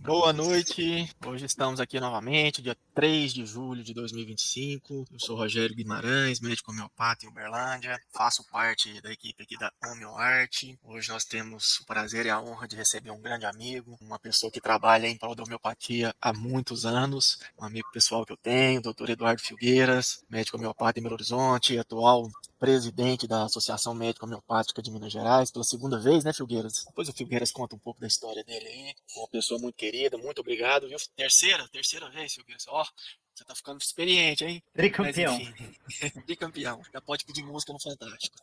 Boa noite, hoje estamos aqui novamente, dia 3 de julho de 2025. Eu sou Rogério Guimarães, médico homeopata em Uberlândia, faço parte da equipe aqui da HomeoArt. Hoje nós temos o prazer e a honra de receber um grande amigo, uma pessoa que trabalha em prol da homeopatia há muitos anos, um amigo pessoal que eu tenho, o Dr. Eduardo Filgueiras, médico homeopata em Belo Horizonte, atual presidente da Associação Médica Homeopática de Minas Gerais, pela segunda vez, né, Filgueiras? Depois o Filgueiras conta um pouco da história dele aí. Uma pessoa muito querida, muito obrigado, viu? Terceira vez, Filgueiras. Ó, você tá ficando experiente, hein? Mas Tricampeão. enfim, bicampeão. Já pode pedir música no Fantástico.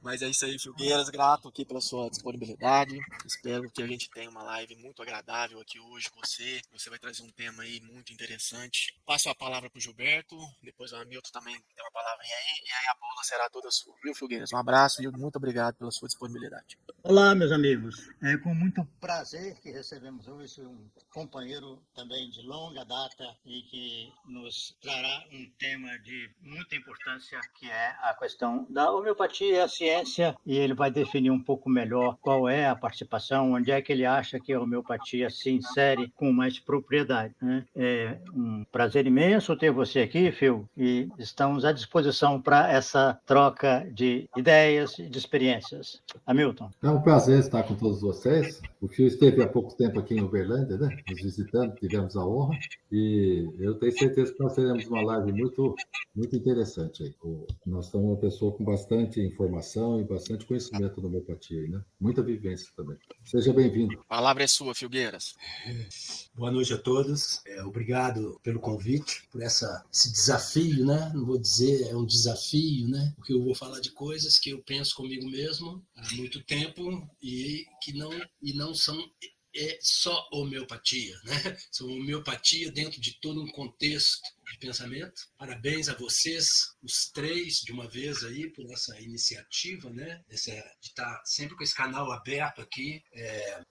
Mas é isso aí, Filgueiras. Grato aqui pela sua disponibilidade. Espero que a gente tenha uma live muito agradável aqui hoje com você. Você vai trazer um tema aí muito interessante. Passo a palavra pro Gilberto, depois o Hamilton também tem uma palavrinha aí, e aí a bola será toda sua. Viu, Filgueiras? Um abraço e muito obrigado pela sua disponibilidade. Olá, meus amigos. É com muito prazer que recebemos hoje um companheiro também de longa data e que nos trará um tema de muita importância, que é a questão da homeopatia e a ciência, e ele vai definir um pouco melhor qual é a participação, onde é que ele acha que a homeopatia se insere com mais propriedade, né? É um prazer imenso ter você aqui, Phil, e estamos à disposição para essa troca de ideias e de experiências. Hamilton. É um prazer estar com todos vocês. O Fio esteve há pouco tempo aqui em Uberlândia, né? Nos visitando, tivemos a honra. E eu tenho certeza que nós teremos uma live muito interessante aí. Nós somos uma pessoa com bastante informação e bastante conhecimento da homeopatia aí, né? Muita vivência também. Seja bem-vindo. A palavra é sua, Filgueiras. Boa noite a todos. Obrigado pelo convite, por esse desafio, né? Não vou dizer é um desafio, né? Porque eu vou falar de coisas que eu penso comigo mesmo há muito tempo e que não são só homeopatia, né? São homeopatia dentro de todo um contexto de pensamento. Parabéns a vocês, os três, de uma vez aí, por essa iniciativa, né? De estar sempre com esse canal aberto aqui,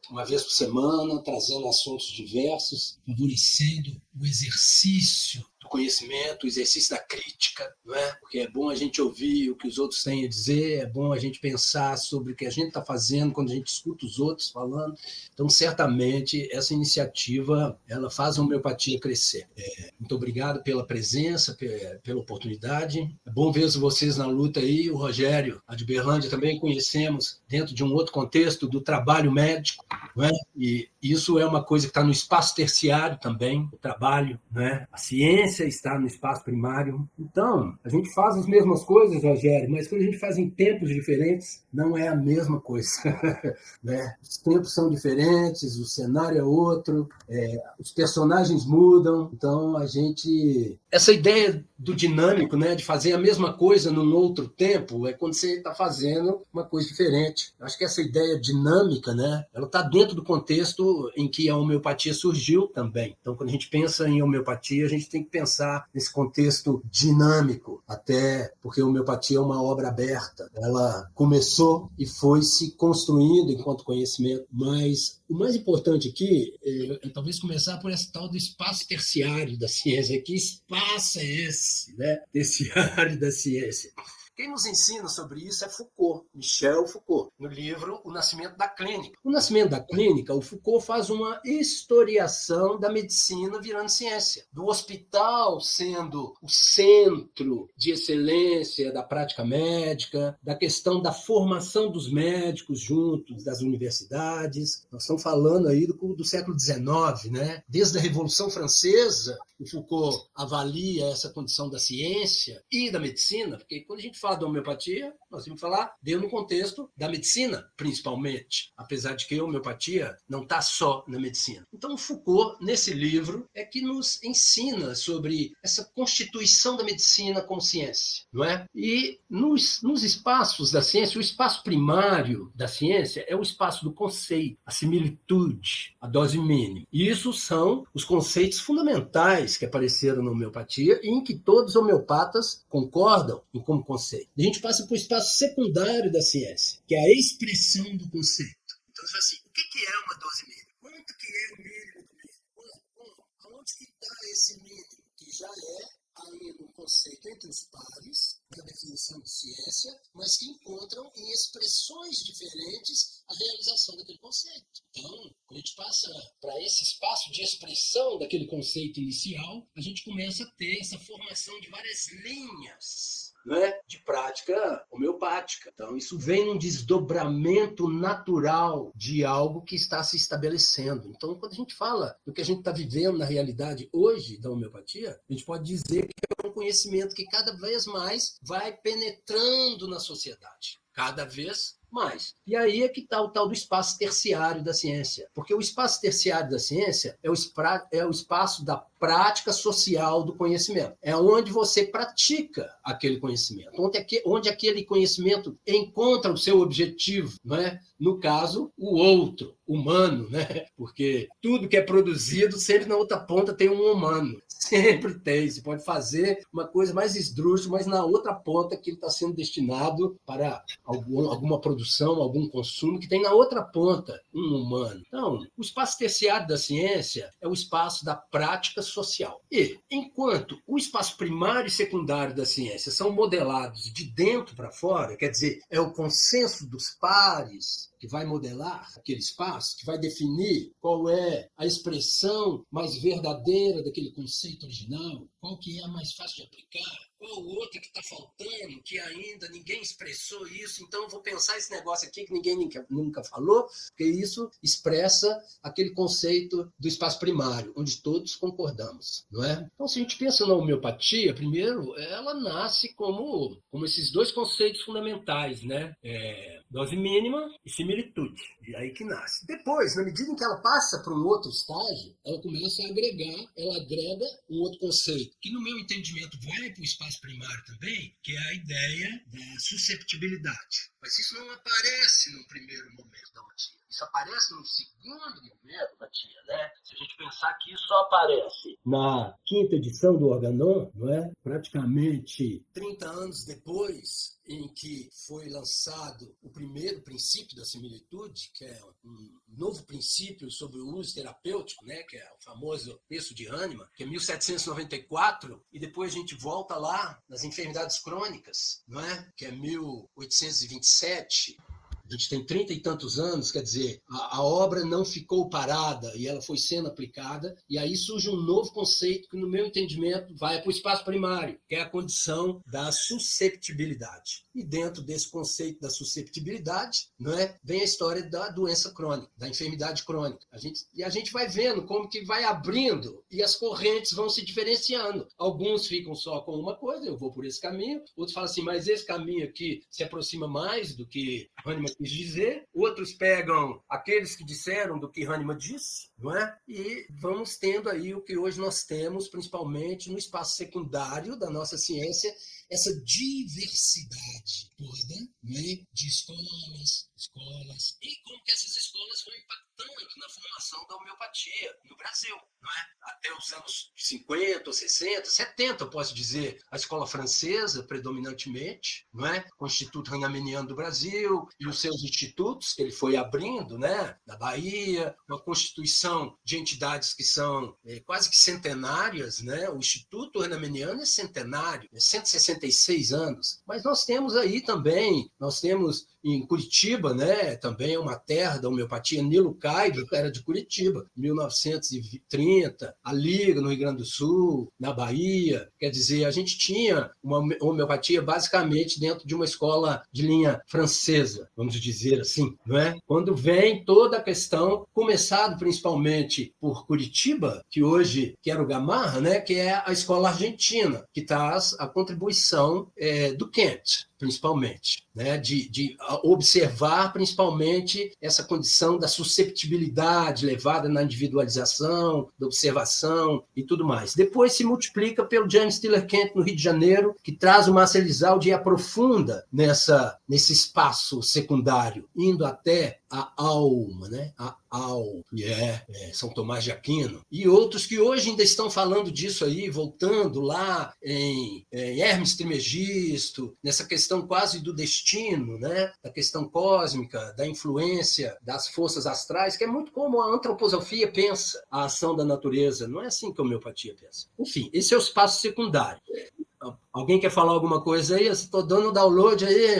uma vez por semana, trazendo assuntos diversos, favorecendo o exercício do conhecimento, o exercício da crítica, não é? Porque é bom a gente ouvir o que os outros têm a dizer, é bom a gente pensar sobre o que a gente está fazendo quando a gente escuta os outros falando. Então, certamente, essa iniciativa ela faz a homeopatia crescer. Muito obrigado pela presença, pela oportunidade. É bom ver vocês na luta aí. O Rogério, a de Berlândia, também conhecemos dentro de um outro contexto do trabalho médico, não é? E isso é uma coisa que está no espaço terciário também, o trabalho, né? A ciência está no espaço primário. Então, a gente faz as mesmas coisas, Rogério, mas quando a gente faz em tempos diferentes, não é a mesma coisa. Né? Os tempos são diferentes, o cenário é outro, os personagens mudam, então a gente... Essa ideia do dinâmico, né, de fazer a mesma coisa num outro tempo, é quando você está fazendo uma coisa diferente. Acho que essa ideia dinâmica, né, ela está dentro do contexto em que a homeopatia surgiu também. Então, quando a gente pensa em homeopatia, a gente tem que pensar nesse contexto dinâmico, até porque a homeopatia é uma obra aberta. Ela começou e foi se construindo enquanto conhecimento, mas o mais importante aqui é talvez começar por esse tal do espaço terciário da ciência. Que espaço é esse, né? Terciário da ciência. Quem nos ensina sobre isso é Foucault, Michel Foucault, no livro O Nascimento da Clínica. O Nascimento da Clínica, o Foucault faz uma historiação da medicina virando ciência, do hospital sendo o centro de excelência da prática médica, da questão da formação dos médicos juntos das universidades. Nós estamos falando aí do século XIX, né? Desde a Revolução Francesa, o Foucault avalia essa condição da ciência e da medicina, porque quando a gente fala da homeopatia, nós temos que falar dentro do contexto da medicina, principalmente, apesar de que a homeopatia não está só na medicina. Então, Foucault, nesse livro, é que nos ensina sobre essa constituição da medicina como ciência, não é? E nos espaços da ciência, o espaço primário da ciência é o espaço do conceito, a similitude, a dose mínima. E isso são os conceitos fundamentais que apareceram na homeopatia e em que todos os homeopatas concordam em como conceito. A gente passa para o espaço secundário da ciência, que é a expressão do conceito. Então, assim, o que é uma dose mínima? Quanto que é o mínimo do mínimo? Aonde que está esse mínimo? Que já é ainda um conceito entre os pares da definição de ciência, mas que encontram em expressões diferentes a realização daquele conceito. Então, a gente passa para esse espaço de expressão daquele conceito inicial, a gente começa a ter essa formação de várias linhas, né, de prática homeopática. Então, isso vem num desdobramento natural de algo que está se estabelecendo. Então, quando a gente fala do que a gente está vivendo na realidade hoje da homeopatia, a gente pode dizer que é um conhecimento que cada vez mais vai penetrando na sociedade. Cada vez mais. E aí é que está o tal do espaço terciário da ciência. Porque o espaço terciário da ciência é o espaço da prática social do conhecimento. É onde você pratica aquele conhecimento, onde aquele conhecimento encontra o seu objetivo, não é? No caso, o outro, humano, né? Porque tudo que é produzido, sempre na outra ponta tem um humano. Sempre tem. Você pode fazer uma coisa mais esdrúxula, mas na outra ponta que ele está sendo destinado para alguma produção, algum consumo, que tem na outra ponta um humano. Então, o espaço terciário da ciência é o espaço da prática social. E, enquanto o espaço primário e secundário da ciência são modelados de dentro para fora, quer dizer, é o consenso dos pares que vai modelar aquele espaço, que vai definir qual é a expressão mais verdadeira daquele conceito original, qual que é a mais fácil de aplicar, qual outra que está faltando, que ainda ninguém expressou isso, então vou pensar esse negócio aqui que ninguém nunca falou, porque isso expressa aquele conceito do espaço primário, onde todos concordamos, não é? Então, se a gente pensa na homeopatia, primeiro, ela nasce como esses dois conceitos fundamentais, né? Dose mínima e similitude. E aí que nasce. Depois, na medida em que ela passa para um outro estágio, ela começa a agregar, ela agrega um outro conceito, que no meu entendimento vai para o espaço primário também, que é a ideia da susceptibilidade. Mas isso não aparece no primeiro momento da homeopatia. Isso aparece no segundo momento da tia, né? Se a gente pensar que isso só aparece na quinta edição do Organon, não é? Praticamente 30 anos depois em que foi lançado o primeiro princípio da similitude, que é um novo princípio sobre o uso terapêutico, né? Que é o famoso texto de Hahnemann, que é 1794, e depois a gente volta lá nas enfermidades crônicas, não é? Que é 1827. A gente tem 30 e tantos anos, quer dizer, a obra não ficou parada e ela foi sendo aplicada, e aí surge um novo conceito que, no meu entendimento, vai para o espaço primário, que é a condição da susceptibilidade. E dentro desse conceito da susceptibilidade, não é, vem a história da doença crônica, da enfermidade crônica. A gente vai vendo como que vai abrindo e as correntes vão se diferenciando. Alguns ficam só com uma coisa, eu vou por esse caminho, outros falam assim, mas esse caminho aqui se aproxima mais do que Hahnemann quis dizer, outros pegam aqueles que disseram do que Hahnemann disse, não é? E vamos tendo aí o que hoje nós temos, principalmente no espaço secundário da nossa ciência, essa diversidade toda, né, de escolas, e como que essas escolas vão impactando na formação da homeopatia no Brasil, não é? Até os anos 50, 60, 70, eu posso dizer, a escola francesa, predominantemente, não é? O Instituto Hahnemanniano do Brasil e os seus institutos que ele foi abrindo, né? Na Bahia, uma constituição de entidades que são quase que centenárias, né? O Instituto Hahnemanniano é centenário, 166 anos, mas nós temos aí também, em Curitiba, né, também é uma terra da homeopatia, Nilo Caibo era de Curitiba, 1930, a Liga no Rio Grande do Sul, na Bahia, quer dizer, a gente tinha uma homeopatia basicamente dentro de uma escola de linha francesa, vamos dizer assim, não é? Quando vem toda a questão, começado principalmente por Curitiba, que era o Gamarra, né, que é a escola argentina, que traz a contribuição do Kent, principalmente, né? De observar principalmente essa condição da susceptibilidade levada na individualização, da observação e tudo mais. Depois se multiplica pelo James Tiller Kent no Rio de Janeiro, que traz o Marcel Lizaldi e aprofunda nesse espaço secundário, indo até a alma, né? Que é São Tomás de Aquino, e outros que hoje ainda estão falando disso aí, voltando lá em Hermes Trismegisto, nessa questão quase do destino, né? Da questão cósmica, da influência das forças astrais, que é muito como a antroposofia pensa a ação da natureza, não é assim que a homeopatia pensa. Enfim, esse é o espaço secundário. Alguém quer falar alguma coisa aí? Eu estou dando download aí.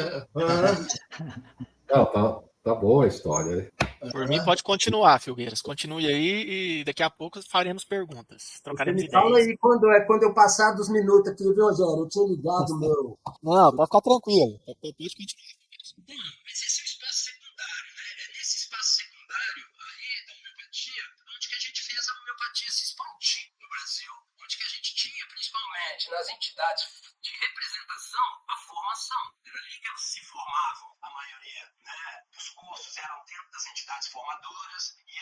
Não, tá boa a história, né? Por mim, pode continuar, Filgueiras. Continue aí e daqui a pouco faremos perguntas. Você Trocaremos me fala ideias. aí quando eu passar dos minutos aqui, viu, Rogério? Eu tinha ligado o meu. Não, pode ficar tranquilo. Pode continuar. Mas esse é o espaço secundário, né? É nesse espaço secundário aí da homeopatia onde que a gente fez a homeopatia se expandir no Brasil. Onde que a gente tinha, principalmente nas entidades de representação, a formação. Era ali que elas se formavam, a maioria, né, dos cursos eram dentro das entidades formadoras e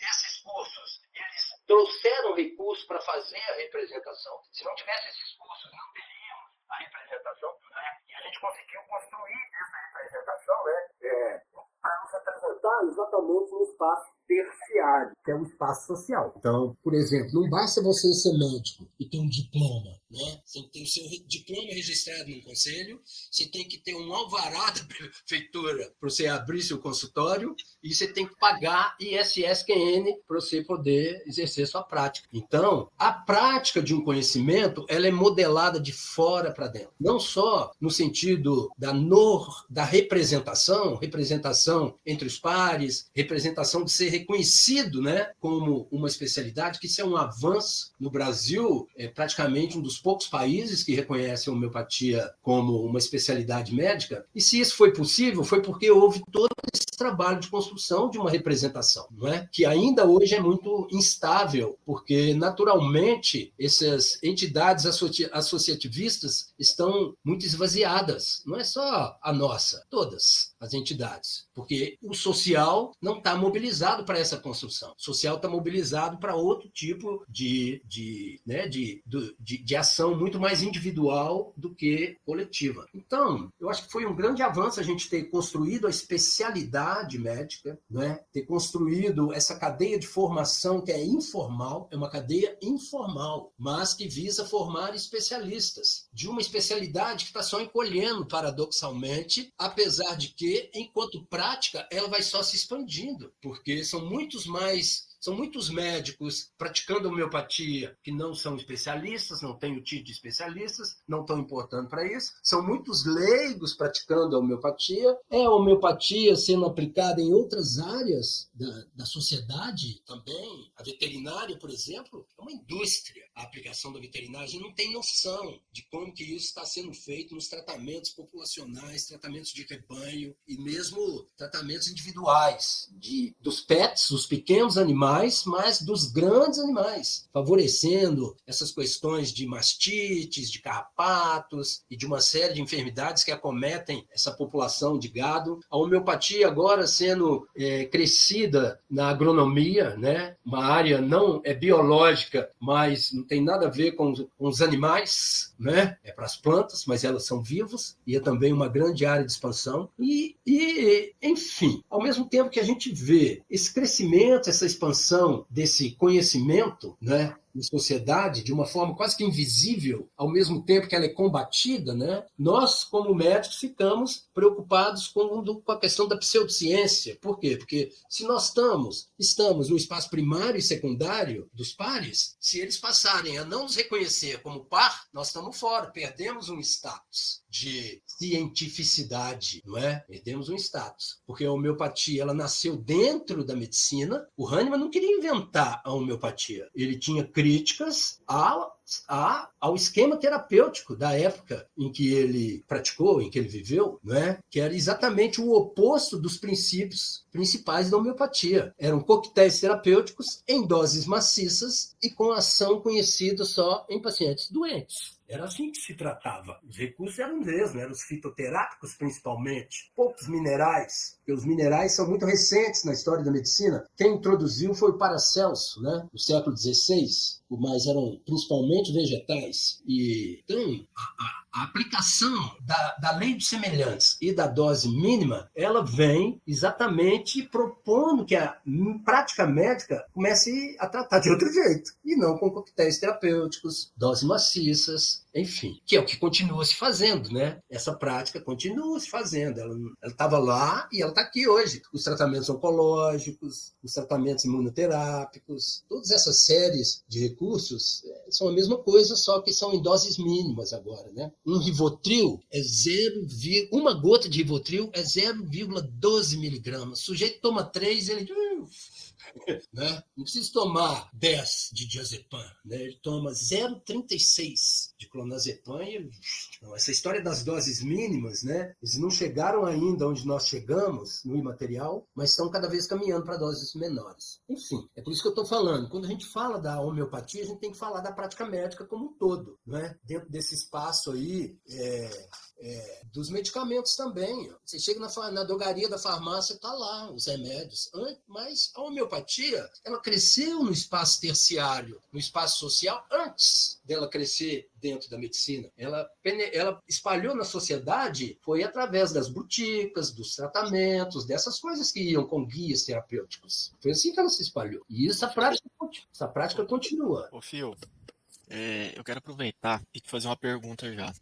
esses cursos, eles trouxeram recursos para fazer a representação. Se não tivesse esses cursos, não teríamos a representação, né? E a gente conseguiu construir essa representação, né, para nos apresentar exatamente no espaço terciário, que é o espaço social. Então, por exemplo, não basta você ser médico e ter um diploma, né? Você tem que ter o seu diploma registrado no conselho, você tem que ter um alvará da prefeitura para você abrir seu consultório e você tem que pagar ISSQN para você poder exercer sua prática. Então, a prática de um conhecimento, ela é modelada de fora para dentro. Não só no sentido da representação entre os pares, representação de ser reconhecido, né, como uma especialidade, que isso é um avanço no Brasil, é praticamente um dos poucos países que reconhecem a homeopatia como uma especialidade médica. E se isso foi possível, foi porque houve todo esse trabalho de construção de uma representação, não é? Que ainda hoje é muito instável, porque naturalmente essas entidades associativistas estão muito esvaziadas. Não é só a nossa, todas as entidades, porque o social não está mobilizado para essa construção. O social está mobilizado para outro tipo de ação muito mais individual do que coletiva. Então, eu acho que foi um grande avanço a gente ter construído a especialidade médica, né? Ter construído essa cadeia de formação que é informal, é uma cadeia informal, mas que visa formar especialistas de uma especialidade que está só encolhendo, paradoxalmente, apesar de que, enquanto prática, ela vai só se expandindo, porque são muitos médicos praticando homeopatia que não são especialistas, não têm o título de especialistas, não estão importando para isso. São muitos leigos praticando a homeopatia. É a homeopatia sendo aplicada em outras áreas da sociedade também. A veterinária, por exemplo, é uma indústria. A aplicação da veterinária, a gente não tem noção de como que isso está sendo feito nos tratamentos populacionais, tratamentos de rebanho e mesmo tratamentos individuais dos pets, os pequenos animais, mas dos grandes animais, favorecendo essas questões de mastites, de carrapatos e de uma série de enfermidades que acometem essa população de gado. A homeopatia agora sendo crescida na agronomia, né? Uma área não é biológica, mas não tem nada a ver com os animais, né? É para as plantas, mas elas são vivas e é também uma grande área de expansão. Enfim, ao mesmo tempo que a gente vê esse crescimento, essa expansão desse conhecimento, né, na sociedade, de uma forma quase que invisível, ao mesmo tempo que ela é combatida, né, nós, como médicos, ficamos preocupados com a questão da pseudociência. Por quê? Porque se nós estamos no espaço primário e secundário dos pares, se eles passarem a não nos reconhecer como par, nós estamos fora, perdemos um status de cientificidade, não é? Perdemos um status, porque a homeopatia ela nasceu dentro da medicina. O Hahnemann não queria inventar a homeopatia, ele tinha críticas ao esquema terapêutico da época em que ele praticou, em que ele viveu, né? Que era exatamente o oposto dos princípios principais da homeopatia. Eram coquetéis terapêuticos em doses maciças e com ação conhecida só em pacientes doentes. Era assim que se tratava. Os recursos eram mesmo, eram os fitoterápicos principalmente. Poucos minerais, porque os minerais são muito recentes na história da medicina. Quem introduziu foi o Paracelso, né? No século XVI, mas eram principalmente vegetais. Então, a aplicação da lei dos semelhantes e da dose mínima, ela vem exatamente propondo que a prática médica comece a tratar de outro jeito, e não com coquetéis terapêuticos, doses maciças, homeopáticas. Enfim, que é o que continua se fazendo, né? Essa prática continua se fazendo. Ela estava lá e ela está aqui hoje. Os tratamentos oncológicos, os tratamentos imunoterápicos, todas essas séries de recursos são a mesma coisa, só que são em doses mínimas agora, né? Um Rivotril é uma gota de Rivotril é 0,12 miligramas. O sujeito toma 3, ele... né? Não precisa tomar 10 de diazepam, né? Ele toma 0,36 de clonazepam e não, essa história das doses mínimas, né? Eles não chegaram ainda onde nós chegamos no imaterial, mas estão cada vez caminhando para doses menores. Enfim, é por isso que eu estou falando. Quando a gente fala da homeopatia, a gente tem que falar da prática médica como um todo, né? Dentro desse espaço aí, dos medicamentos também. Você chega na drogaria da farmácia, está lá os remédios. Mas a homeopatia, ela cresceu no espaço terciário, no espaço social, antes dela crescer dentro da medicina. Ela espalhou na sociedade, foi através das boticas, dos tratamentos, dessas coisas que iam com guias terapêuticos. Foi assim que ela se espalhou. E essa prática continua. Ô, Fio, eu quero aproveitar e te fazer uma pergunta já.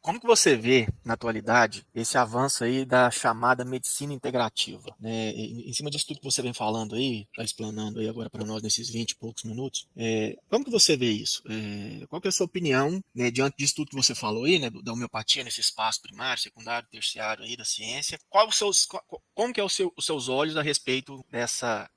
Como que você vê, na atualidade, esse avanço aí da chamada medicina integrativa? Né? Em cima disso tudo que você vem falando aí, está explanando aí agora para nós nesses 20 e poucos minutos, como que você vê isso? Qual que é a sua opinião, né, diante disso tudo que você falou aí, né, da homeopatia nesse espaço primário, secundário, terciário aí da ciência? Como que é os seus olhos a respeito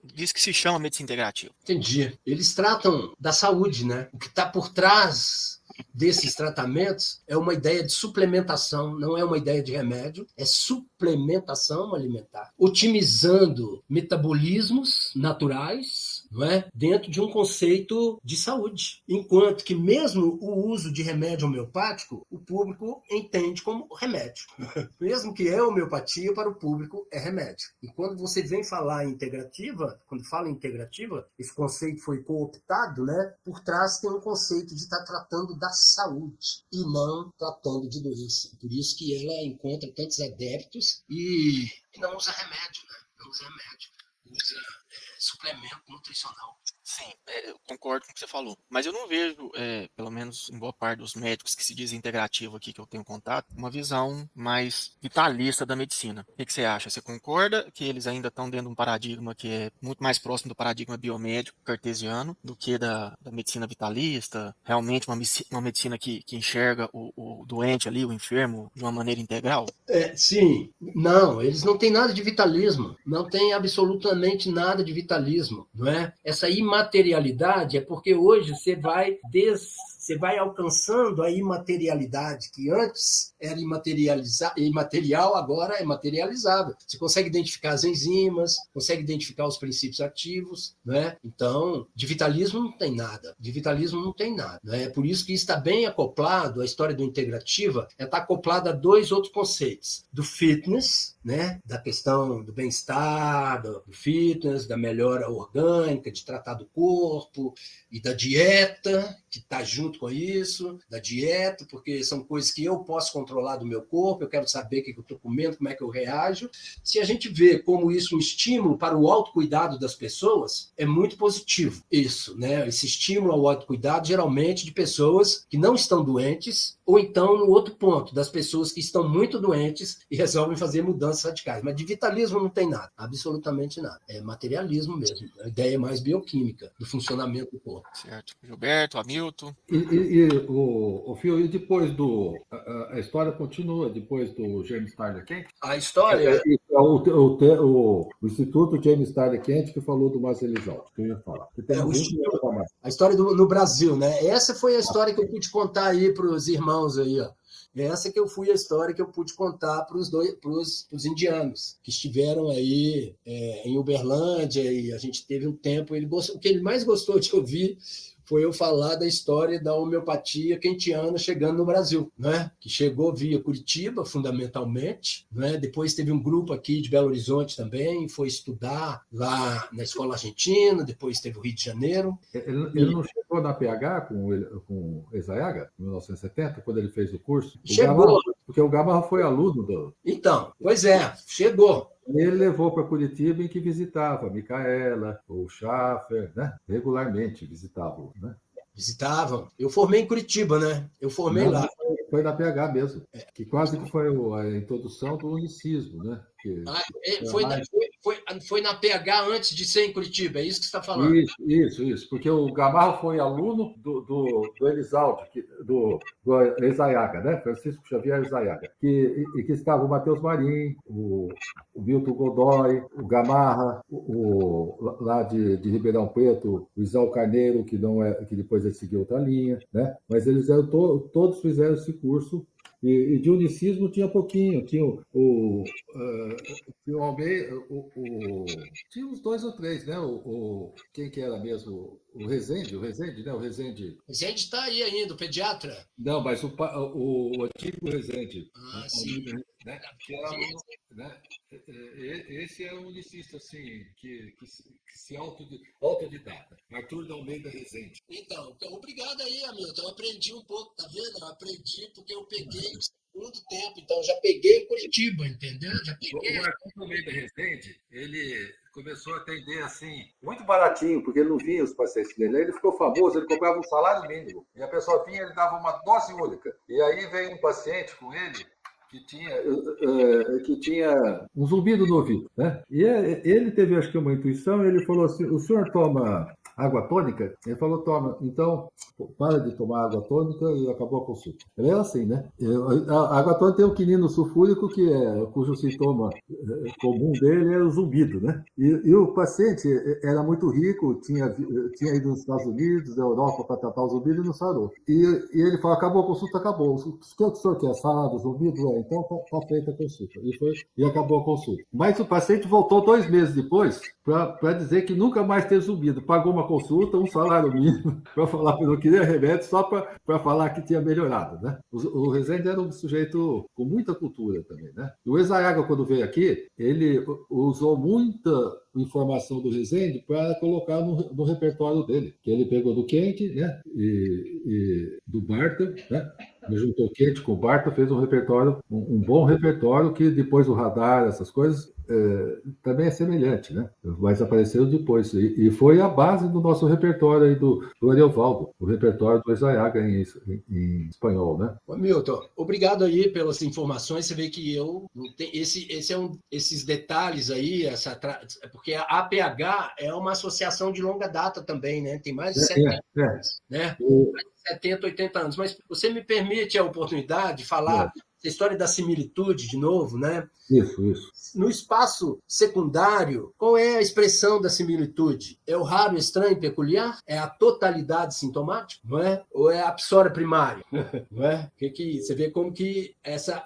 disso que se chama medicina integrativa? Entendi. Eles tratam da saúde, né? O que está por trás desses tratamentos é uma ideia de suplementação, não é uma ideia de remédio, é suplementação alimentar, otimizando metabolismos naturais, não é? Dentro de um conceito de saúde. Enquanto que mesmo o uso de remédio homeopático, o público entende como remédio. Mesmo que é homeopatia, para o público é remédio. E quando você vem falar em integrativa, quando fala em integrativa, esse conceito foi cooptado, né? Por trás tem um conceito de estar tratando da saúde e não tratando de doença. Por isso que ela encontra tantos adeptos e não usa remédio, né? Não usa remédio. Usa suplemento nutricional. Sim, eu concordo com o que você falou, mas eu não vejo, pelo menos em boa parte dos médicos que se dizem integrativo aqui que eu tenho contato, uma visão mais vitalista da medicina. O que você acha? Você concorda que eles ainda estão dentro de um paradigma que é muito mais próximo do paradigma biomédico cartesiano do que da medicina vitalista? Realmente uma medicina que enxerga o doente ali, o enfermo, de uma maneira integral? Sim, não, eles não têm nada de vitalismo, não tem absolutamente nada de vitalismo, não é? Essa imaterialidade é porque hoje você vai alcançando a imaterialidade, que antes era imaterial, agora é materializável. Você consegue identificar as enzimas, consegue identificar os princípios ativos, né? Então, de vitalismo não tem nada. Né? É por isso que está bem acoplado, a história do integrativa está acoplada a dois outros conceitos. Do fitness, né? Da questão do bem-estar, do fitness, da melhora orgânica, de tratar do corpo, e da dieta, que está junto com isso, da dieta, porque são coisas que eu posso controlar do meu corpo, eu quero saber o que eu estou comendo, como é que eu reajo. Se a gente vê como isso um estímulo para o autocuidado das pessoas, é muito positivo isso, né? Esse estímulo ao autocuidado, geralmente de pessoas que não estão doentes, ou então no outro ponto, das pessoas que estão muito doentes e resolvem fazer mudanças radicais. Mas de vitalismo não tem nada, absolutamente nada. É materialismo mesmo. A ideia é mais bioquímica do funcionamento do corpo. Certo. Gilberto, Hamilton. O Fio, e depois a história continua depois do James Tyler Kent? A história... O Instituto James Tyler Kent que falou do Marcelizal, que eu ia falar. A história no Brasil, né? Essa foi a história que eu pude contar aí para os irmãos aí, ó. Essa que a história que eu pude contar para os indianos que estiveram aí em Uberlândia, e a gente teve um tempo. O que ele mais gostou de ouvir foi eu falar da história da homeopatia kentiana chegando no Brasil, né? Que chegou via Curitiba, fundamentalmente, né? Depois teve um grupo aqui de Belo Horizonte também, foi estudar lá na Escola Argentina, depois teve o Rio de Janeiro. Ele não chegou na PH com o Ezaiaga, em 1970, quando ele fez o curso? Chegou. Porque o Gamarra foi aluno do... Então, pois é, chegou. Ele levou para Curitiba, em que visitava a Micaela, o Schaffer, né? Regularmente visitavam, né? Visitavam. Eu formei em Curitiba, né? Eu formei Não, lá. foi na PH mesmo, que quase que foi a introdução do unicismo, né? Foi na PH antes de ser em Curitiba, é isso que você está falando? Isso, porque o Gamarra foi aluno do Elisaldo, do Ezaiaga, né? Francisco Xavier Ezaiaga, que estava o Matheus Marim, o Milton Godoy, o Gamarra, lá de Ribeirão Preto, o Isal Carneiro, que depois ele seguiu outra linha, né? Mas eles eram todos fizeram esse curso. E de unicismo tinha pouquinho, tinha tinha o Almeida, tinha uns 2 ou 3, né? Quem que era mesmo? O Rezende, né? O Rezende. Rezende está aí ainda, o pediatra. Não, mas o antigo Rezende. Ah, sim. Né? Que era né? Esse é um unicista, assim, que se autodidata. Arthur de Almeida Rezende. Então, obrigado aí, Hamilton. Eu aprendi um pouco, tá vendo? Eu aprendi porque eu peguei o segundo tempo, então já peguei Curitiba, entendeu? Já peguei. O Arthur de Almeida Rezende, ele começou a atender assim, muito baratinho, porque ele não vinha os pacientes dele. Aí ele ficou famoso, ele cobrava um salário mínimo. E a pessoa vinha, ele dava uma dose única. E aí veio um paciente com ele que tinha um zumbido no ouvido, né? E ele teve, acho que, uma intuição, ele falou assim, o senhor toma água tônica? Ele falou, toma. Então, para de tomar água tônica e acabou a consulta. Ele era assim, né? A água tônica tem o quinino sulfúrico, cujo sintoma comum dele é o zumbido, né? E o paciente era muito rico, tinha ido nos Estados Unidos, na Europa, para tratar o zumbido e não sarou. E ele falou, acabou a consulta, acabou. O que o senhor quer? Sarado, zumbido? Então está feita a consulta. E acabou a consulta. Mas o paciente voltou 2 meses depois para dizer que nunca mais teve zumbido. Pagou uma consulta, um salário mínimo, para falar que não queria remédio, só para falar que tinha melhorado, né? O Rezende era um sujeito com muita cultura também, né? E o Ezaiaga, quando veio aqui, ele usou muita informação do Rezende para colocar no repertório dele, que ele pegou do Kenck, né? E do Barta, né? Ele juntou Kenck com o Barta, fez um repertório, um bom repertório, que depois o radar, essas coisas, também é semelhante, né? Mas apareceu depois. E foi a base do nosso repertório aí do Ariovaldo, o repertório do Ezaiaga em espanhol, né? Ô, Milton, obrigado aí pelas informações. Você vê que eu não tenho, esses detalhes aí, porque a APH é uma associação de longa data também, né? Tem mais de 70 anos, né? 70, 80 anos. Mas você me permite a oportunidade de falar essa história da similitude de novo, né? Isso. No espaço secundário, qual é a expressão da similitude? É o raro, estranho e peculiar? É a totalidade sintomática? Não é? Ou é a psora primária? Não é? Você vê como que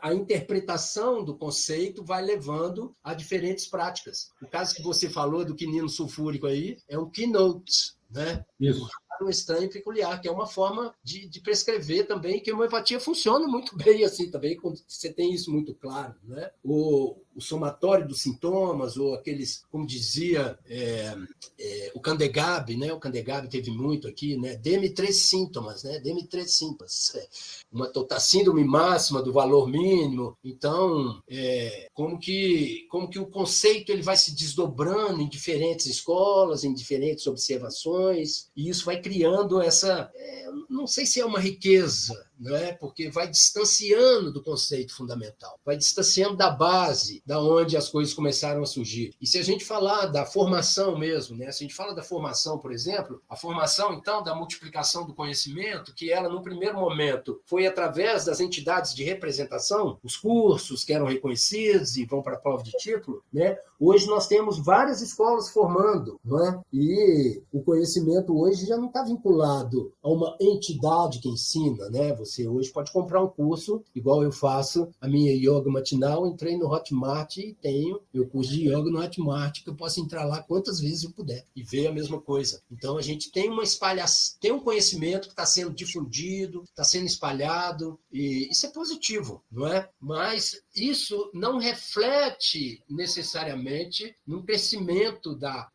a interpretação do conceito vai levando a diferentes práticas. O caso que você falou do quinino sulfúrico aí é um keynote, né? Isso. Um estranho e peculiar, que é uma forma de prescrever também, que a homeopatia funciona muito bem assim também, quando você tem isso muito claro, né? O somatório dos sintomas, ou aqueles, como dizia o Candegabe, né? O Candegabe teve muito aqui, né? Dê-me 3 sintomas, né? Dê-me 3 sintomas. Uma síndrome máxima do valor mínimo. Então, como que o conceito ele vai se desdobrando em diferentes escolas, em diferentes observações, e isso vai criando essa, não sei se é uma riqueza, não é? Porque vai distanciando do conceito fundamental, vai distanciando da base, da onde as coisas começaram a surgir. E se a gente falar da formação mesmo, né? Se a gente fala da formação, por exemplo, a formação, então, da multiplicação do conhecimento, que ela, no primeiro momento, foi através das entidades de representação, os cursos que eram reconhecidos e vão para a prova de título, né? Hoje nós temos várias escolas formando, não é? E o conhecimento hoje já não está vinculado a uma entidade que ensina, né? Você hoje pode comprar um curso, igual eu faço a minha yoga matinal, entrei no Hotmart e tenho meu curso de yoga no Hotmart, que eu posso entrar lá quantas vezes eu puder e ver a mesma coisa. Então a gente tem tem um conhecimento que está sendo difundido, está sendo espalhado, e isso é positivo, não é? Mas isso não reflete necessariamente no crescimento da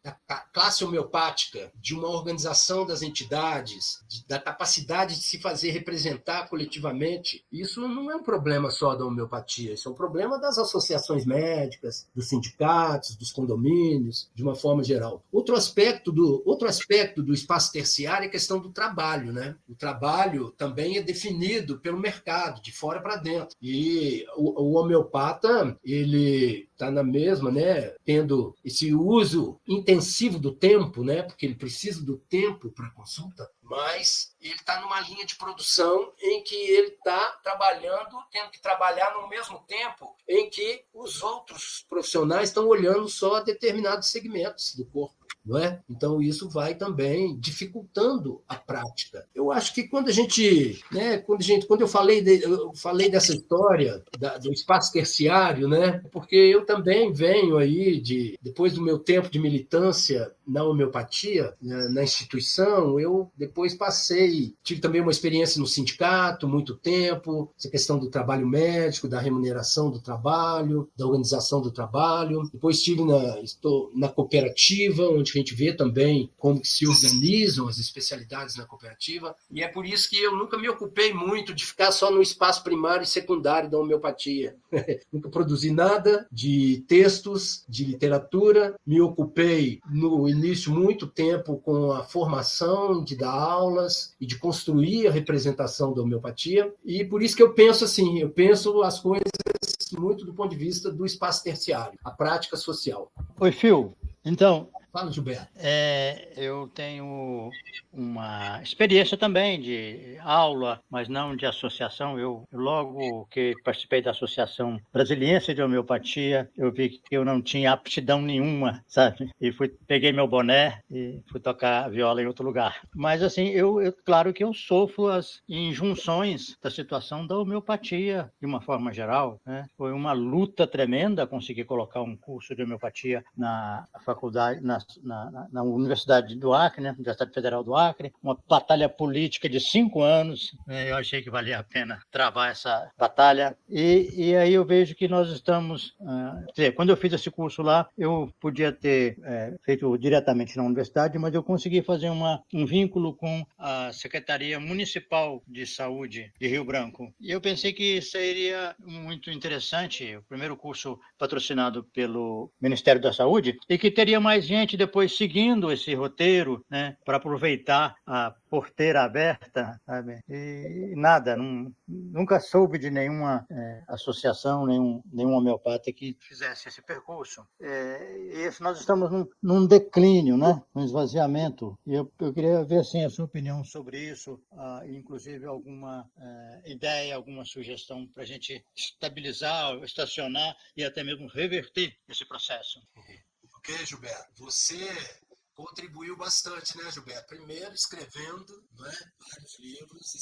classe homeopática, de uma organização das entidades, da capacidade de se fazer representar trabalhar coletivamente. Isso não é um problema só da homeopatia, isso é um problema das associações médicas, dos sindicatos, dos condomínios, de uma forma geral. Outro aspecto do espaço terciário é a questão do trabalho, né? O trabalho também é definido pelo mercado, de fora para dentro. E o homeopata, ele está na mesma, né? Tendo esse uso intensivo do tempo, né? Porque ele precisa do tempo para consulta, mas ele está numa linha de produção em que ele está trabalhando, tendo que trabalhar no mesmo tempo em que os outros profissionais estão olhando só determinados segmentos do corpo. Não é? Então, isso vai também dificultando a prática. Eu acho que quando eu falei dessa história do espaço terciário, né? Porque eu também venho aí depois do meu tempo de militância na homeopatia, na instituição, eu depois tive também uma experiência no sindicato, muito tempo, essa questão do trabalho médico, da remuneração do trabalho, da organização do trabalho. Depois estou na cooperativa, onde a gente vê também como se organizam as especialidades na cooperativa, e é por isso que eu nunca me ocupei muito de ficar só no espaço primário e secundário da homeopatia. Nunca produzi nada de textos, de literatura, me ocupei no início muito tempo com a formação de dar aulas e de construir a representação da homeopatia, e por isso que eu penso assim, eu penso as coisas muito do ponto de vista do espaço terciário, a prática social. Oi, Phil. Então, fala, Gilberto. Eu tenho uma experiência também de aula, mas não de associação. Eu logo que participei da Associação Brasiliense de Homeopatia, eu vi que eu não tinha aptidão nenhuma, sabe? E peguei meu boné e fui tocar viola em outro lugar. Mas, assim, claro que eu sofro as injunções da situação da homeopatia, de uma forma geral, né? Foi uma luta tremenda conseguir colocar um curso de homeopatia na faculdade, na Universidade do Acre, né? Universidade Federal do Acre, uma batalha política de 5 anos. Eu achei que valia a pena travar essa batalha. E aí eu vejo que nós estamos... quando eu fiz esse curso lá, eu podia ter feito diretamente na universidade, mas eu consegui fazer um vínculo com a Secretaria Municipal de Saúde de Rio Branco. E eu pensei que seria muito interessante, o primeiro curso patrocinado pelo Ministério da Saúde, e que teria mais gente depois seguindo esse roteiro, né, para aproveitar a porteira aberta, sabe? E nada, nunca soube de nenhuma associação, nenhum homeopata que fizesse esse percurso. Nós estamos num declínio, né, num esvaziamento. E eu queria ver assim, a sua opinião sobre isso, inclusive alguma ideia, alguma sugestão para a gente estabilizar, estacionar e até mesmo reverter esse processo. Ok, Gilberto. Você contribuiu bastante, né, Gilberto? Primeiro, escrevendo, não é? Vários livros,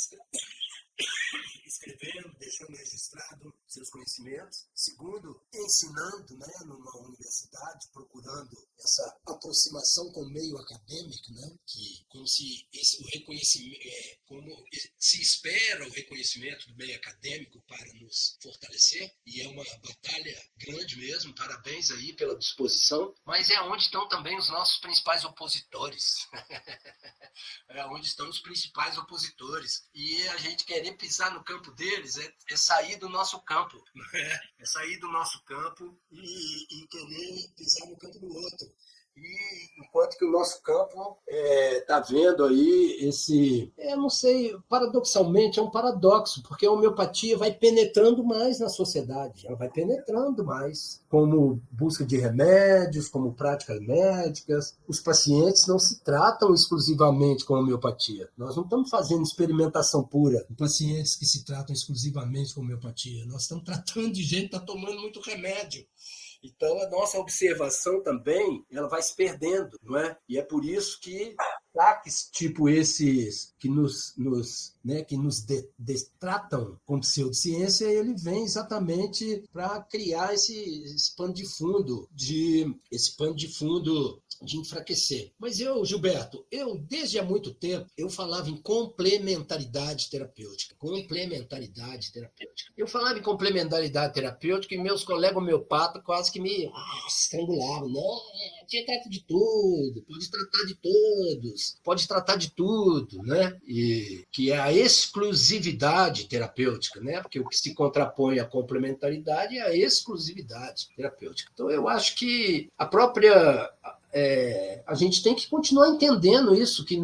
escrevendo, deixando registrado seus conhecimentos. Segundo, ensinando, né, numa universidade, procurando essa aproximação com o meio acadêmico, né, que como se o reconhecimento, como se espera o reconhecimento do meio acadêmico para nos fortalecer, e é uma batalha grande mesmo. Parabéns aí pela disposição, mas é onde estão também os nossos principais opositores. É onde estão os principais opositores, e a gente querer pisar no campo deles é sair do nosso campo, é sair do nosso campo e querer pisar no campo do outro. E enquanto que o nosso campo está vendo aí não sei, paradoxalmente é um paradoxo, porque a homeopatia vai penetrando mais na sociedade, ela vai penetrando mais, como busca de remédios, como práticas médicas. Os pacientes não se tratam exclusivamente com homeopatia. Nós não estamos fazendo experimentação pura em pacientes que se tratam exclusivamente com homeopatia. Nós estamos tratando de gente que está tomando muito remédio. Então, a nossa observação também, ela vai se perdendo, não é? E é por isso que ataques tipo esses que nos tratam como pseudociência, ele vem exatamente para criar esse pano de fundo de enfraquecer. Mas Gilberto, desde há muito tempo, eu falava em complementaridade terapêutica. Eu falava em complementaridade terapêutica e meus colegas homeopatas quase que me estrangulavam. Não, você trata de tudo, pode tratar de todos. pacientes, pode tratar de tudo, né? E que é a exclusividade terapêutica, né? Porque o que se contrapõe à complementaridade é a exclusividade terapêutica. Então, eu acho que a gente tem que continuar entendendo isso, que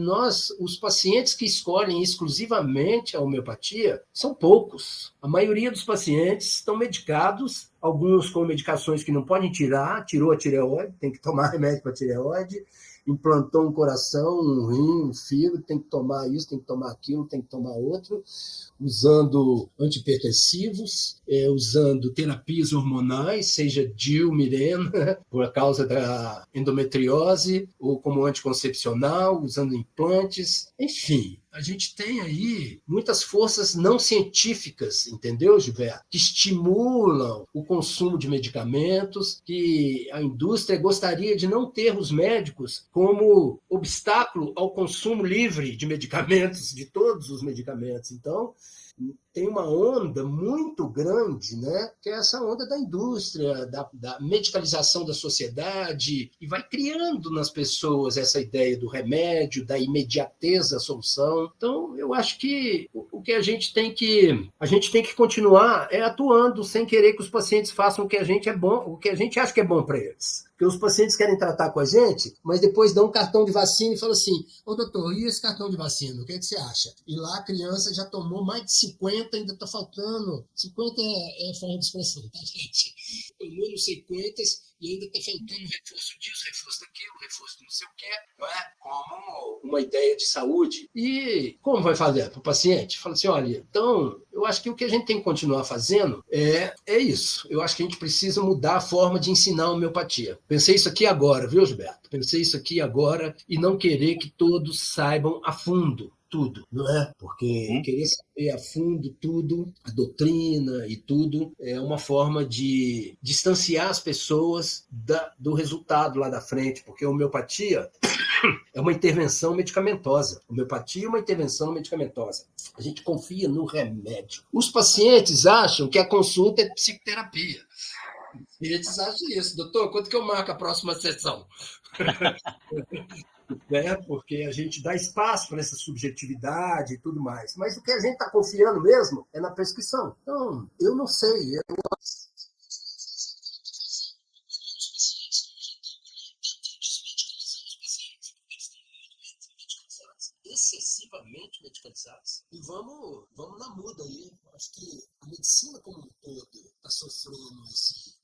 os pacientes que escolhem exclusivamente a homeopatia, são poucos. A maioria dos pacientes estão medicados, alguns com medicações que não podem tirar, tirou a tireoide, tem que tomar remédio para tireoide, implantou um coração, um rim, um fígado, tem que tomar isso, tem que tomar aquilo, tem que tomar outro, usando antihipertensivos, usando terapias hormonais, seja DIU, Mirena, por causa da endometriose, ou como anticoncepcional, usando implantes, enfim. A gente tem aí muitas forças não científicas, entendeu, Gilberto? Que estimulam o consumo de medicamentos, que a indústria gostaria de não ter os médicos como obstáculo ao consumo livre de medicamentos, de todos os medicamentos. Então, tem uma onda muito grande, né? Que é essa onda da indústria, da medicalização da sociedade, e vai criando nas pessoas essa ideia do remédio, da imediatez da solução. Então, eu acho que o que a gente tem que continuar atuando sem querer que os pacientes façam o que a gente acha que é bom para eles. Porque os pacientes querem tratar com a gente, mas depois dão um cartão de vacina e falam assim: ô doutor, e esse cartão de vacina, o que você acha? E lá a criança já tomou mais de 50, ainda está faltando. 50 é forma de expressão, tá, gente? Tomou não sei quantas e ainda está faltando reforço disso, reforço daquilo, reforço de não sei o quê, não é? Como uma ideia de saúde. E como vai fazer para o paciente? Fala assim: olha, então, eu acho que o que a gente tem que continuar fazendo é isso. Eu acho que a gente precisa mudar a forma de ensinar a homeopatia. Pensei isso aqui agora, viu, Gilberto? Pensei isso aqui agora e não querer que todos saibam a fundo tudo, não é? Porque querer saber a fundo tudo, a doutrina e tudo, é uma forma de distanciar as pessoas do resultado lá da frente, porque a homeopatia é uma intervenção medicamentosa. A homeopatia é uma intervenção medicamentosa. A gente confia no remédio. Os pacientes acham que a consulta é psicoterapia. Eles acham isso. Doutor, quando que eu marco a próxima sessão? Né? Porque a gente dá espaço para essa subjetividade e tudo mais. Mas o que a gente está confiando mesmo é na prescrição. Então, eu não sei. Excessivamente medicalizados. E vamos na muda aí. Acho que a medicina como um todo está sofrendo esse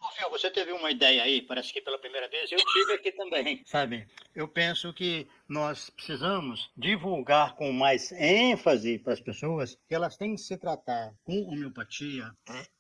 Rafael, você teve uma ideia aí, parece que pela primeira vez, eu tive aqui também, sabe? Eu penso que nós precisamos divulgar com mais ênfase para as pessoas que elas têm que se tratar com homeopatia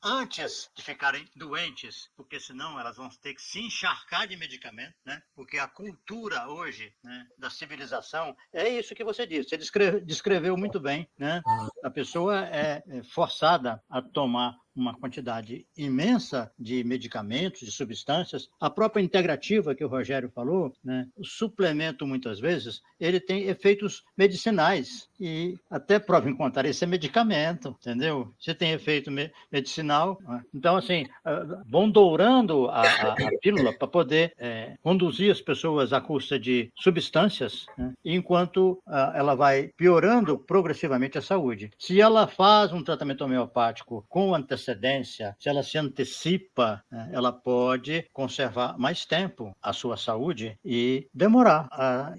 antes de ficarem doentes, porque senão elas vão ter que se encharcar de medicamento, né? Porque a cultura hoje, né, da civilização é isso que você disse. Você descreveu muito bem, né? A pessoa é forçada a tomar uma quantidade imensa de medicamentos, de substâncias. A própria integrativa que o Rogério falou, né, o suplemento, muitas vezes, ele tem efeitos medicinais. E até prova em contrário, esse é medicamento, entendeu? Você tem efeito medicinal. Então, assim, vão dourando a pílula para poder conduzir as pessoas à custa de substâncias, né, enquanto ela vai piorando progressivamente a saúde. Se ela faz um tratamento homeopático com antecedência, se ela se antecipa, né, ela pode conservar mais tempo a sua saúde e demorar a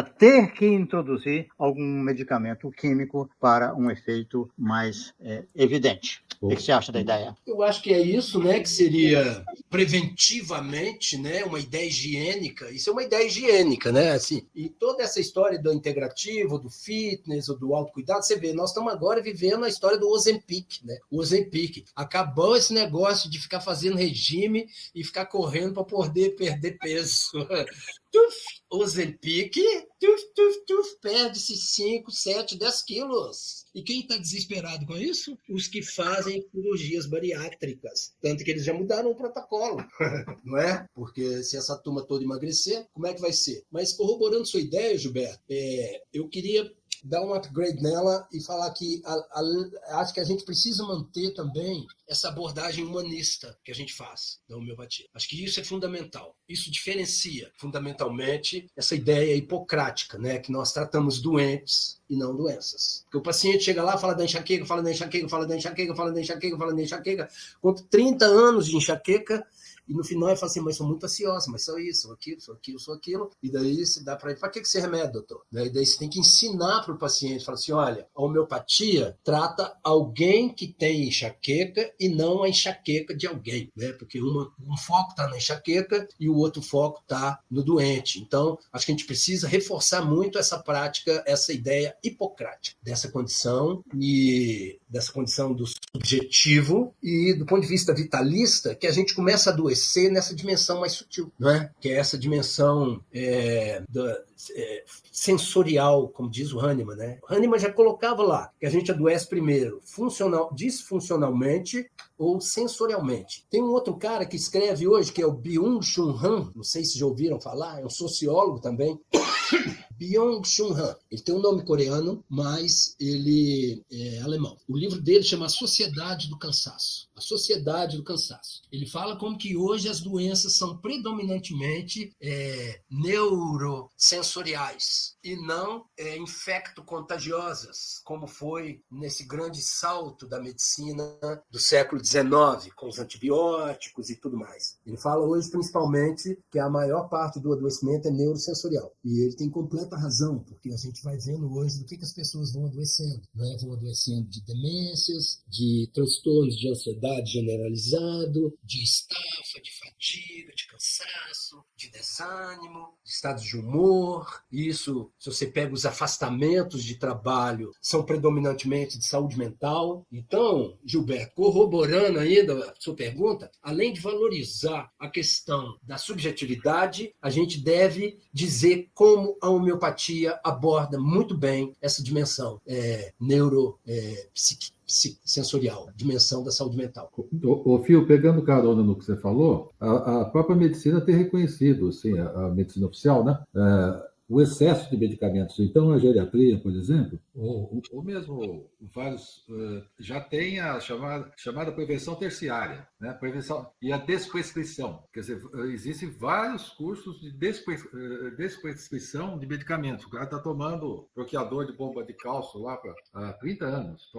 ter que introduzir algum medicamento químico para um efeito mais evidente. O que você acha da ideia? Eu acho que é isso, né, que seria preventivamente, né, uma ideia higiênica. Isso é uma ideia higiênica, né? Assim, e toda essa história do integrativo, do fitness, ou do autocuidado, você vê, nós estamos agora vivendo a história do Ozempic, né? O Ozempic. Acabou esse negócio de ficar fazendo regime e ficar correndo para poder perder peso. Ozempic, perde-se 5, 7, 10 quilos. E quem está desesperado com isso? Os que fazem cirurgias bariátricas. Tanto que eles já mudaram o protocolo, não é? Porque se essa turma toda emagrecer, como é que vai ser? Mas corroborando sua ideia, Gilberto, eu queria dar um upgrade nela e falar que acho que a gente precisa manter também essa abordagem humanista que a gente faz da homeopatia. Acho que isso é fundamental. Isso diferencia fundamentalmente essa ideia hipocrática, né, que nós tratamos doentes e não doenças. Porque o paciente chega lá, fala da enxaqueca, fala da enxaqueca, fala da enxaqueca, fala da enxaqueca, fala da enxaqueca, conta 30 anos de enxaqueca, e no final ele fala assim, mas sou muito ansiosa, mas sou isso, sou aquilo, sou aquilo, sou aquilo. E daí você dá para ele, para que você remédio, doutor? Daí você tem que ensinar para o paciente, fala assim, olha, a homeopatia trata alguém que tem enxaqueca e não a enxaqueca de alguém, né? Porque um foco está na enxaqueca e o outro foco está no doente. Então, acho que a gente precisa reforçar muito essa prática, essa ideia hipocrática dessa condição do subjetivo e do ponto de vista vitalista, que a gente começa a adoecer nessa dimensão mais sutil, não é? Que é essa dimensão sensorial, como diz o Hahnemann, né? O Hahnemann já colocava lá que a gente adoece primeiro disfuncionalmente ou sensorialmente. Tem um outro cara que escreve hoje, que é o Byung-Chul Han, não sei se já ouviram falar, é um sociólogo também, Byung-Chul Han. Ele tem um nome coreano, mas ele é alemão. O livro dele chama A Sociedade do Cansaço. A Sociedade do Cansaço. Ele fala como que hoje as doenças são predominantemente neurosensoriais e não infecto-contagiosas, como foi nesse grande salto da medicina do século XIX, com os antibióticos e tudo mais. Ele fala hoje, principalmente, que a maior parte do adoecimento é neurosensorial. E ele tem completa razão, porque a gente vai vendo hoje do que as pessoas vão adoecendo. Né? Vão adoecendo de demências, de transtornos de ansiedade generalizado, de estafa, de fadiga, de cansaço, de desânimo, de estados de humor. Isso, se você pega os afastamentos de trabalho, são predominantemente de saúde mental. Então, Gilberto, corroborando ainda a sua pergunta, além de valorizar a questão da subjetividade, a gente deve dizer como a homeopatia aborda muito bem essa dimensão sensorial, dimensão da saúde mental. Ô, Fio, pegando carona no que você falou, a própria medicina tem reconhecido, assim, a medicina oficial, né? O excesso de medicamentos. Então, a geriatria, por exemplo, ou mesmo vários, já tem a chamada prevenção terciária, né? Prevenção e a desprescrição. Quer dizer, existem vários cursos de desprescrição de medicamentos. O cara está tomando bloqueador de bomba de cálcio lá há 30 anos.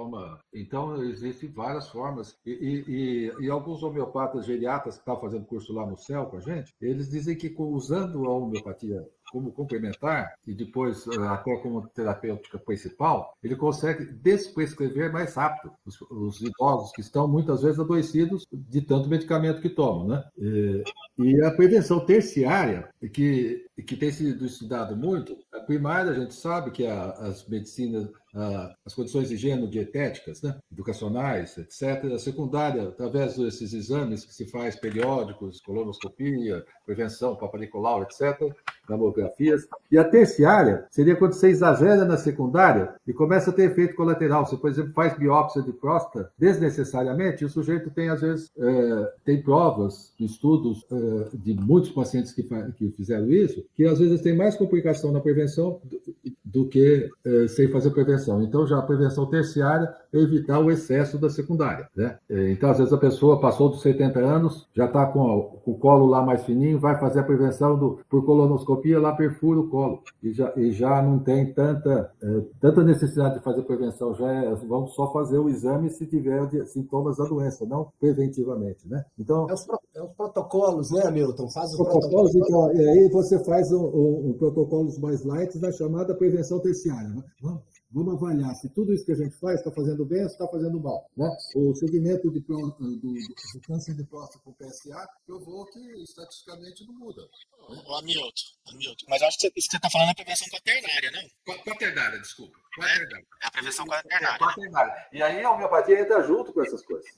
Então, existem várias formas. E alguns homeopatas geriatras que estão fazendo curso lá no CEL com a gente, eles dizem que usando a homeopatia como complementar e depois até como terapêutica principal, ele consegue desprescrever mais rápido os idosos que estão muitas vezes adoecidos de tanto medicamento que tomam, né? E a prevenção terciária, que tem sido estudado muito, a primária a gente sabe que as medicinas, as condições higieno-dietéticas, né? Educacionais, etc. A secundária, através desses exames que se faz periódicos, colonoscopia, prevenção, Papa Nicolau, etc., mamografias. E a terciária seria quando você exagera na secundária e começa a ter efeito colateral. Você, por exemplo, faz biópsia de próstata desnecessariamente, e o sujeito tem, às vezes, tem provas, estudos de muitos pacientes que fizeram isso, que às vezes tem mais complicação na prevenção do que sem fazer prevenção. Então, já a prevenção terciária é evitar o excesso da secundária, né? Então, às vezes, a pessoa passou dos 70 anos, já está com o colo lá mais fininho, vai fazer a prevenção por colonoscopia, lá perfura o colo. E já não tem tanta necessidade de fazer prevenção. Vamos só fazer o exame se tiver sintomas da doença, não preventivamente, né? Então, os protocolos, né, Milton? Faz os protocolos. Então, e aí você faz um protocolos mais light da chamada prevenção terciária, né? Vamos avaliar se tudo isso que a gente faz está fazendo bem ou está fazendo mal, né? O segmento do câncer de próstata com PSA provou que estatisticamente não muda. Ô, Hamilton, mas eu acho que isso que você está falando é prevenção quaternária, não? Quaternária, desculpa. Quaternária. É a prevenção quaternária. Quaternária. E aí a homeopatia entra junto com essas coisas.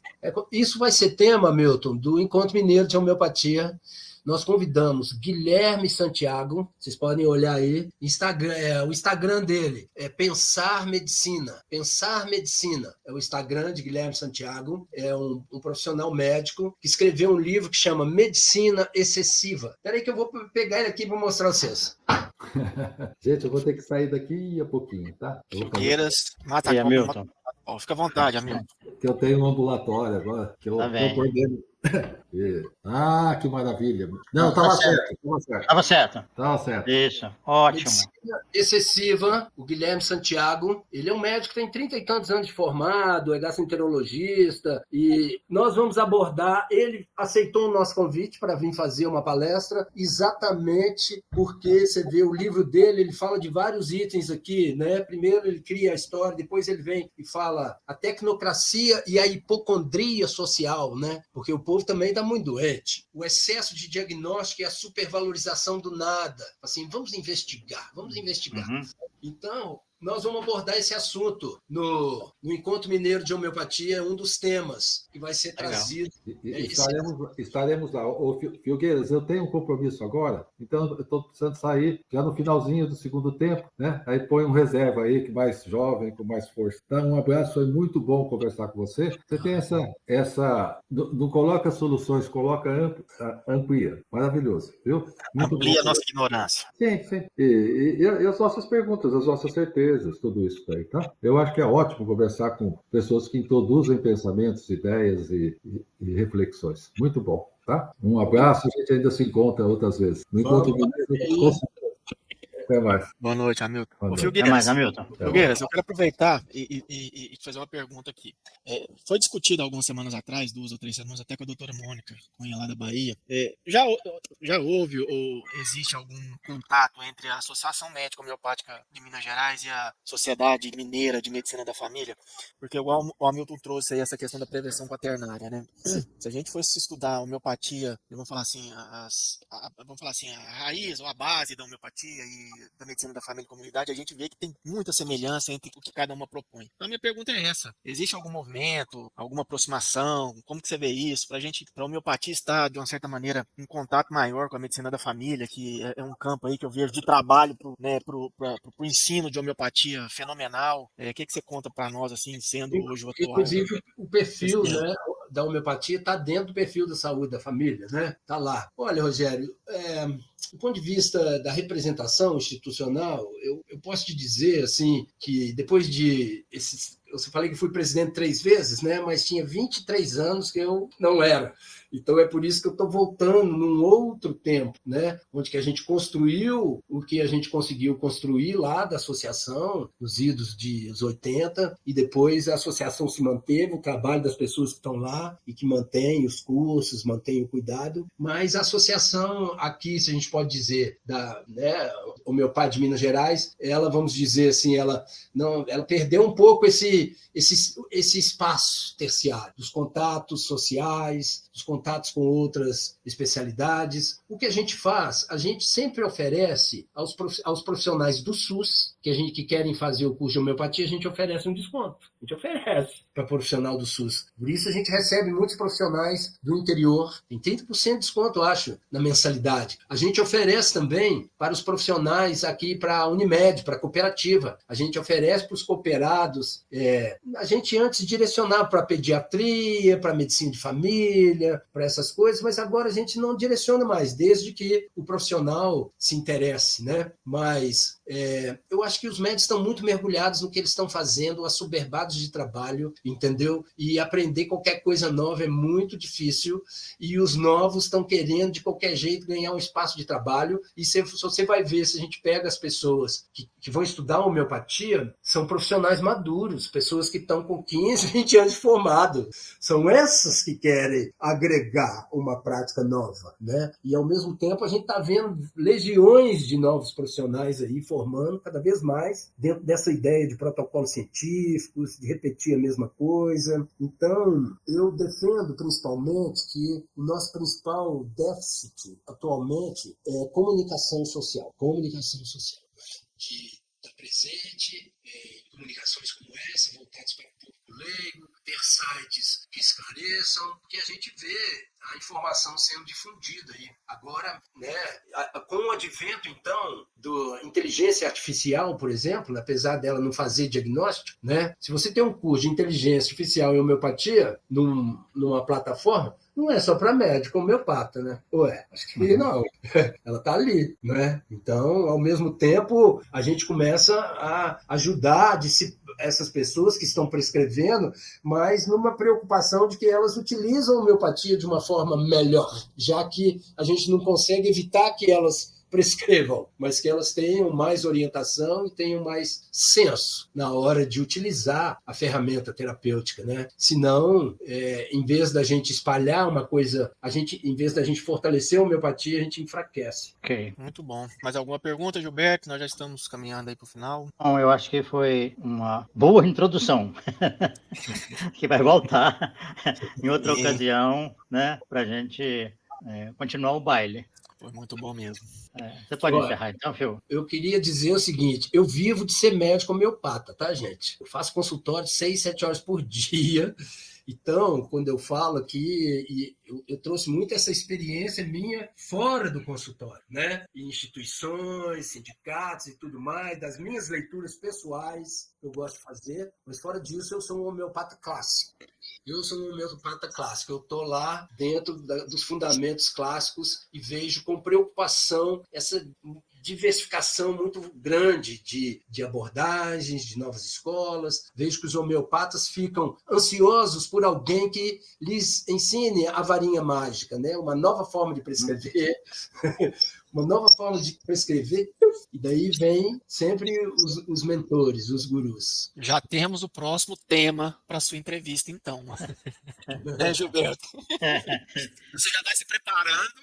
Isso vai ser tema, Milton, do Encontro Mineiro de Homeopatia. Nós convidamos Guilherme Santiago, vocês podem olhar aí, o Instagram dele é Pensar Medicina. Pensar Medicina é o Instagram de Guilherme Santiago, é um profissional médico que escreveu um livro que chama Medicina Excessiva. Espera aí que eu vou pegar ele aqui para mostrar a vocês. Gente, eu vou ter que sair daqui a pouquinho, tá? Eu vou fazer Filgueiras, mata E a cobra, Hamilton, fica à vontade, Hamilton. que eu tenho um ambulatório agora, que tá eu bem. coordeno. Que maravilha. Não, Tá estava certo. certo, estava certo. Estava certo. Estava certo. Isso, ótimo. Medicina excessiva, o Guilherme Santiago, ele é um médico que tem 30 e tantos anos de formado, é gastroenterologista, e nós vamos abordar, ele aceitou o nosso convite para vir fazer uma palestra, exatamente porque você vê o livro dele, ele fala de vários itens aqui, né? Primeiro ele cria a história, depois ele vem e fala a tecnocracia e a hipocondria social, né? Porque o povo também está muito doente. O excesso de diagnóstico e a supervalorização do nada. Assim, vamos investigar. Uhum. Então, nós vamos abordar esse assunto no Encontro Mineiro de Homeopatia, um dos temas que vai ser trazido. Estaremos lá. Ô, Filgueiras, eu tenho um compromisso agora, então eu estou precisando sair já no finalzinho do segundo tempo, né? Aí põe um reserva aí, que mais jovem, com mais força. Então, um abraço, foi muito bom conversar com você. Você tem não coloca soluções, coloca amplia. Maravilhoso, viu? Muito Amplia bom. a nossa ignorância. Sim. E as nossas perguntas, as nossas certezas, tudo isso daí, tá? Eu acho que é ótimo conversar com pessoas que introduzem pensamentos, ideias e reflexões. Muito bom, tá? Um abraço, a gente ainda se encontra outras vezes. No encontro mineiro, até mais. Boa noite, Hamilton. Boa Ô, noite. Até mais, Filgueiras, Hamilton. Filgueiras, eu quero aproveitar e te fazer uma pergunta aqui. Foi discutido algumas semanas atrás, 2 ou 3 semanas, até com a doutora Mônica Cunha, lá da Bahia. Já houve ou existe algum contato entre a Associação Médica Homeopática de Minas Gerais e a Sociedade Mineira de Medicina da Família? Porque igual o Hamilton trouxe aí essa questão da prevenção quaternária, né? Se a gente fosse estudar a homeopatia, vamos falar assim, a raiz ou a base da homeopatia e da medicina da família e comunidade, a gente vê que tem muita semelhança entre o que cada uma propõe. Então a minha pergunta é essa: existe algum movimento, alguma aproximação? Como que você vê isso? Para a homeopatia estar, de uma certa maneira, em contato maior com a medicina da família, que é um campo aí que eu vejo de trabalho pro ensino de homeopatia fenomenal. O que você conta para nós, assim, sendo hoje o atual? Inclusive, o perfil, né, da homeopatia está dentro do perfil da saúde da família, né? Está lá. Olha, Rogério, do ponto de vista da representação institucional, eu posso te dizer assim que depois de eu falei que fui presidente 3 vezes, né? Mas tinha 23 anos que eu não era. Então é por isso que eu estou voltando num outro tempo, né? Onde que a gente construiu o que a gente conseguiu construir lá da associação, nos idos de 80, e depois a associação se manteve, o trabalho das pessoas que estão lá e que mantém os cursos, mantém o cuidado, mas a associação aqui, se a gente pode dizer, da Homeopatia de Minas Gerais, ela, vamos dizer assim, ela perdeu um pouco esse espaço terciário, dos contatos sociais, dos contatos com outras especialidades. O que a gente faz? A gente sempre oferece aos profissionais do SUS, que querem fazer o curso de homeopatia, a gente oferece um desconto. A gente oferece para profissional do SUS. Por isso a gente recebe muitos profissionais do interior, tem 30% de desconto, eu acho, na mensalidade. A gente oferece também para os profissionais aqui, para a Unimed, para a cooperativa. A gente oferece para os cooperados. A gente antes direcionava para pediatria, para medicina de família, para essas coisas, mas agora a gente não direciona mais, desde que o profissional se interesse, né? Mas eu acho que os médicos estão muito mergulhados no que eles estão fazendo, assoberbados de trabalho, entendeu? E aprender qualquer coisa nova é muito difícil, e os novos estão querendo, de qualquer jeito, ganhar um espaço de trabalho, e se você vai ver, se a gente pega as pessoas que vão estudar homeopatia, são profissionais maduros, pessoas que estão com 15, 20 anos de formado. São essas que querem agregar uma prática nova, né? E, ao mesmo tempo, a gente está vendo legiões de novos profissionais aí formando cada vez mais dentro dessa ideia de protocolos científicos, de repetir a mesma coisa. Então, eu defendo principalmente que o nosso principal déficit atualmente é comunicação social. Comunicação social. De estar presente em comunicações como essa, voltadas para o público leigo, ter sites que esclareçam, que a gente vê a informação sendo difundida aí. Agora, né, com o advento, então, da inteligência artificial, por exemplo, apesar dela não fazer diagnóstico, né, se você tem um curso de inteligência artificial em homeopatia numa plataforma, não é só para médico homeopata, né? Ué, acho que não. Ela está ali, né? Então, ao mesmo tempo, a gente começa a ajudar essas pessoas que estão prescrevendo, mas numa preocupação de que elas utilizam a homeopatia de uma forma melhor, já que a gente não consegue evitar que elas prescrevam, mas que elas tenham mais orientação e tenham mais senso na hora de utilizar a ferramenta terapêutica, né? Senão, em vez da gente espalhar uma coisa, em vez da gente fortalecer a homeopatia, a gente enfraquece. Ok. Muito bom. Mais alguma pergunta, Gilberto? Nós já estamos caminhando aí para o final. Bom, eu acho que foi uma boa introdução, que vai voltar em outra ocasião, né, para a gente continuar o baile. Foi muito bom mesmo. Você pode Olha, encerrar então, Phil? Eu queria dizer o seguinte, eu vivo de ser médico homeopata, tá, gente? Eu faço consultório 6, 7 horas por dia. Então, quando eu falo aqui, eu trouxe muito essa experiência minha fora do consultório, né? Em instituições, sindicatos e tudo mais, das minhas leituras pessoais que eu gosto de fazer, mas fora disso eu sou um homeopata clássico. Eu sou um homeopata clássico, eu estou lá dentro dos fundamentos clássicos e vejo com preocupação essa diversificação muito grande de abordagens, de novas escolas. Vejo que os homeopatas ficam ansiosos por alguém que lhes ensine a varinha mágica, né? Uma nova forma de prescrever, uma nova forma de prescrever, e daí vem sempre os mentores, os gurus. Já temos o próximo tema para sua entrevista, então. Né, Gilberto? Você já vai se preparando,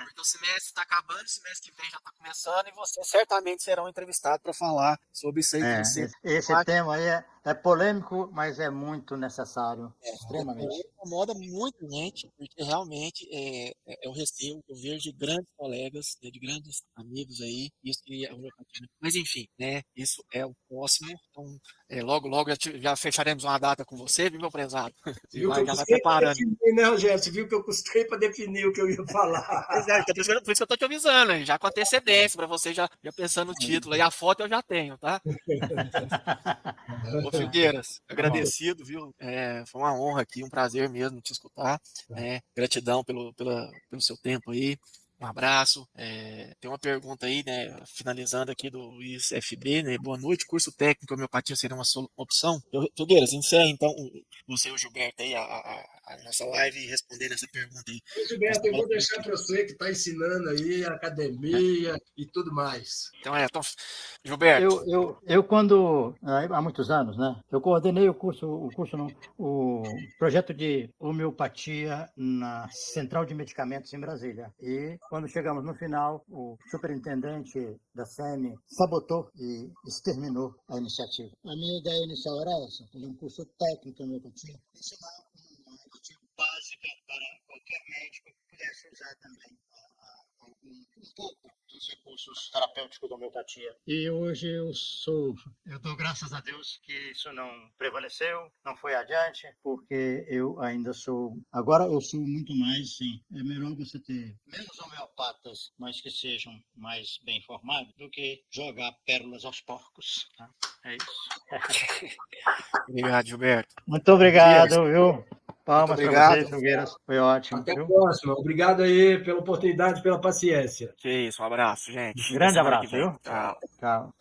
porque o semestre está acabando, o semestre que vem já está começando, e você certamente será um entrevistado para falar sobre isso aí que você... Esse tema aí é polêmico, mas é muito necessário, extremamente. Incomoda muito gente, porque realmente eu recebo, eu vejo de grandes colegas, de grandes amigos aí, isso que é homeopatia. Mas enfim, né? Isso é o próximo. Então, logo, logo já fecharemos uma data com você, viu, meu prezado? Você viu que eu Já vai custei para preparando. definir, né, Rogério? Você viu que eu custei para definir o que eu ia falar. Pois é, por isso que eu tô te avisando, hein, já com antecedência, para você já pensando no título. E a foto eu já tenho, tá? Ô, Filgueiras, agradecido, viu? Foi uma honra aqui, um prazer mesmo te escutar. Gratidão pelo seu tempo aí. Um abraço. Tem uma pergunta aí, né? Finalizando aqui do Luiz FB, né? Boa noite. Curso técnico homeopatia seria uma opção? Filgueiras, encerra então você e o Gilberto aí a nossa live e respondendo essa pergunta aí. Gilberto, eu vou deixar para você que está ensinando aí a academia e tudo mais. Então, Gilberto. Eu quando, há muitos anos, né, eu coordenei o projeto de homeopatia na Central de Medicamentos em Brasília. E quando chegamos no final, o superintendente da SEMI sabotou e exterminou a iniciativa. A minha ideia inicial era essa, fazer um curso técnico em homeopatia, ensinar uma homeopatia básica para qualquer médico que pudesse usar também um pouco dos recursos terapêuticos da homeopatia. E hoje eu dou graças a Deus que isso não prevaleceu, não foi adiante, porque eu ainda agora eu sou muito mais, sim, é melhor você ter menos homeopatas, mas que sejam mais bem informados, do que jogar pérolas aos porcos. Tá? É isso. Obrigado, Gilberto. Muito obrigado, viu? Palmas para vocês, Obrigado. Filgueiras. Foi ótimo. Até a viu? próxima. Obrigado aí pela oportunidade, pela paciência. Que isso, um abraço, gente. Grande Até semana que abraço, vem. viu? Tchau. Tchau.